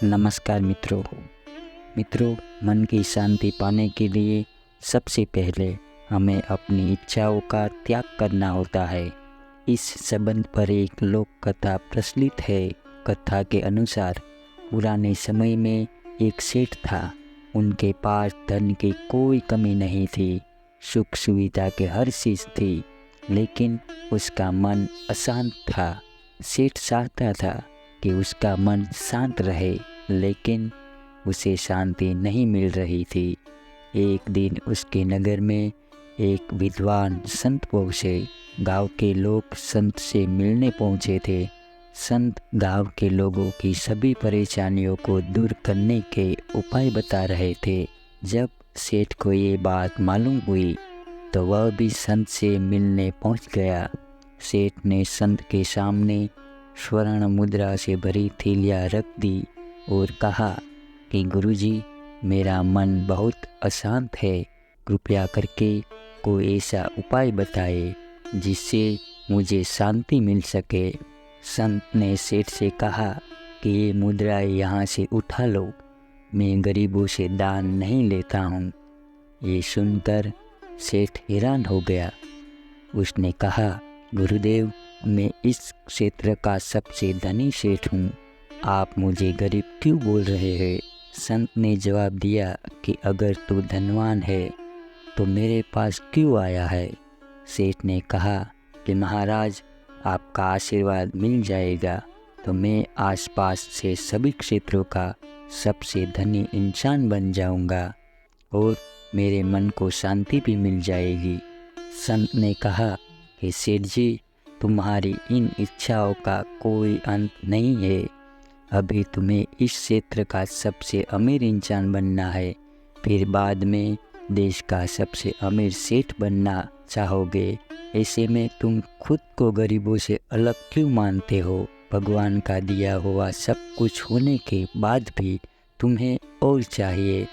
नमस्कार मित्रों, मन की शांति पाने के लिए सबसे पहले हमें अपनी इच्छाओं का त्याग करना होता है। इस संबंध पर एक लोक कथा प्रचलित है। कथा के अनुसार पुराने समय में एक सेठ था। उनके पास धन की कोई कमी नहीं थी, सुख सुविधा के हर चीज़ थी, लेकिन उसका मन अशांत था। सेठ चाहता था कि उसका मन शांत रहे, लेकिन उसे शांति नहीं मिल रही थी। एक दिन उसके नगर में एक विद्वान संत पहुँचे। गांव के लोग संत से मिलने पहुँचे थे। संत गांव के लोगों की सभी परेशानियों को दूर करने के उपाय बता रहे थे। जब सेठ को ये बात मालूम हुई तो वह भी संत से मिलने पहुँच गया। सेठ ने संत के सामने स्वर्ण मुद्रा से भरी थैलियाँ रख दी और कहा कि गुरुजी, मेरा मन बहुत अशांत है, कृपया करके कोई ऐसा उपाय बताए जिससे मुझे शांति मिल सके। संत ने सेठ से कहा कि ये मुद्राएं यहाँ से उठा लो, मैं गरीबों से दान नहीं लेता हूँ। ये सुनकर सेठ हैरान हो गया। उसने कहा, गुरुदेव, मैं इस क्षेत्र का सबसे धनी सेठ हूँ, आप मुझे गरीब क्यों बोल रहे हैं? संत ने जवाब दिया कि अगर तू धनवान है तो मेरे पास क्यों आया है? सेठ ने कहा कि महाराज, आपका आशीर्वाद मिल जाएगा तो मैं आसपास से सभी क्षेत्रों का सबसे धनी इंसान बन जाऊंगा और मेरे मन को शांति भी मिल जाएगी। संत ने कहा कि सेठ जी, तुम्हारी इन इच्छाओं का कोई अंत नहीं है। अभी तुम्हें इस क्षेत्र का सबसे अमीर इंसान बनना है, फिर बाद में देश का सबसे अमीर सेठ बनना चाहोगे। ऐसे में तुम खुद को गरीबों से अलग क्यों मानते हो? भगवान का दिया हुआ सब कुछ होने के बाद भी तुम्हें और चाहिए।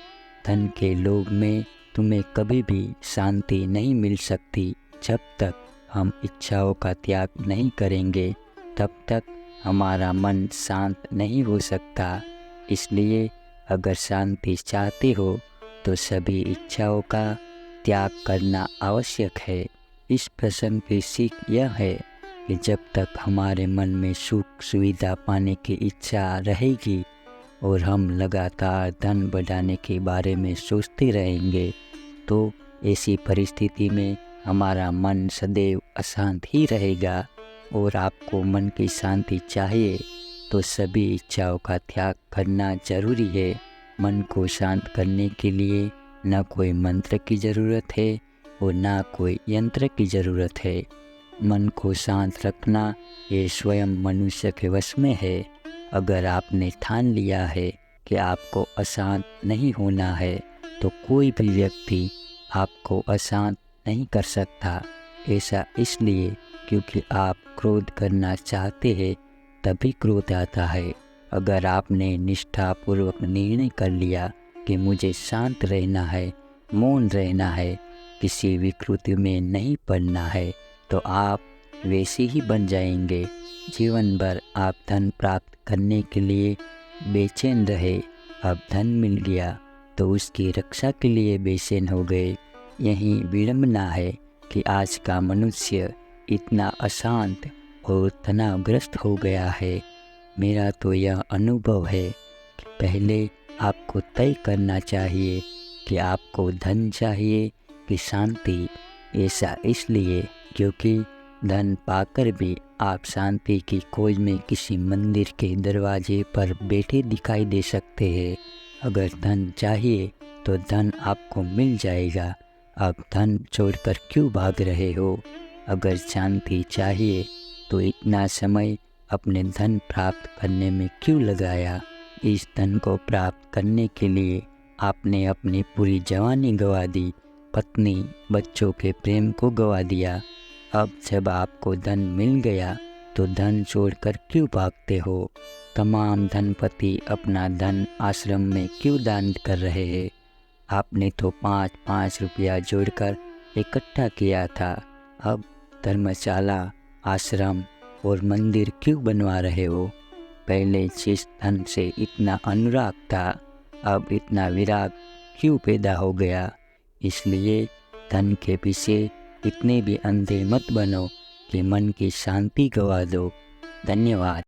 धन के लोभ में तुम्हें कभी भी शांति नहीं मिल सकती। जब तक हम इच्छाओं का त्याग नहीं करेंगे, तब तक हमारा मन शांत नहीं हो सकता। इसलिए अगर शांति चाहते हो तो सभी इच्छाओं का त्याग करना आवश्यक है। इस प्रसंग की सीख यह है कि जब तक हमारे मन में सुख सुविधा पाने की इच्छा रहेगी और हम लगातार धन बढ़ाने के बारे में सोचते रहेंगे, तो ऐसी परिस्थिति में हमारा मन सदैव अशांत ही रहेगा। और आपको मन की शांति चाहिए तो सभी इच्छाओं का त्याग करना जरूरी है। मन को शांत करने के लिए न कोई मंत्र की ज़रूरत है और न कोई यंत्र की ज़रूरत है। मन को शांत रखना ये स्वयं मनुष्य के वश में है। अगर आपने ठान लिया है कि आपको अशांत नहीं होना है, तो कोई भी व्यक्ति आपको अशांत नहीं कर सकता। ऐसा इसलिए क्योंकि आप क्रोध करना चाहते हैं, तभी क्रोध आता है। अगर आपने निष्ठापूर्वक निर्णय कर लिया कि मुझे शांत रहना है, मौन रहना है, किसी विकृति में नहीं पड़ना है, तो आप वैसे ही बन जाएंगे। जीवन भर आप धन प्राप्त करने के लिए बेचैन रहे, अब धन मिल गया तो उसकी रक्षा के लिए बेचैन हो गए। यही विडंबना है कि आज का मनुष्य इतना अशांत और तनावग्रस्त हो गया है। मेरा तो यह अनुभव है कि पहले आपको तय करना चाहिए कि आपको धन चाहिए कि शांति। ऐसा इसलिए क्योंकि धन पाकर भी आप शांति की खोज में किसी मंदिर के दरवाजे पर बैठे दिखाई दे सकते हैं। अगर धन चाहिए तो धन आपको मिल जाएगा। आप धन छोड़कर क्यों भाग रहे हो? अगर शांति चाहिए तो इतना समय अपने धन प्राप्त करने में क्यों लगाया? इस धन को प्राप्त करने के लिए आपने अपनी पूरी जवानी गंवा दी, पत्नी बच्चों के प्रेम को गंवा दिया। अब जब आपको धन मिल गया तो धन छोड़कर क्यों भागते हो? तमाम धनपति अपना धन आश्रम में क्यों दान कर रहे हैं? आपने तो 5-5 रुपया जोड़कर इकट्ठा किया था। अब धर्मशाला, आश्रम और मंदिर क्यों बनवा रहे हो? पहले जिस धन से इतना अनुराग था, अब इतना विराग क्यों पैदा हो गया। इसलिए धन के पीछे इतने भी अंधे मत बनो कि मन की शांति गवा दो। धन्यवाद।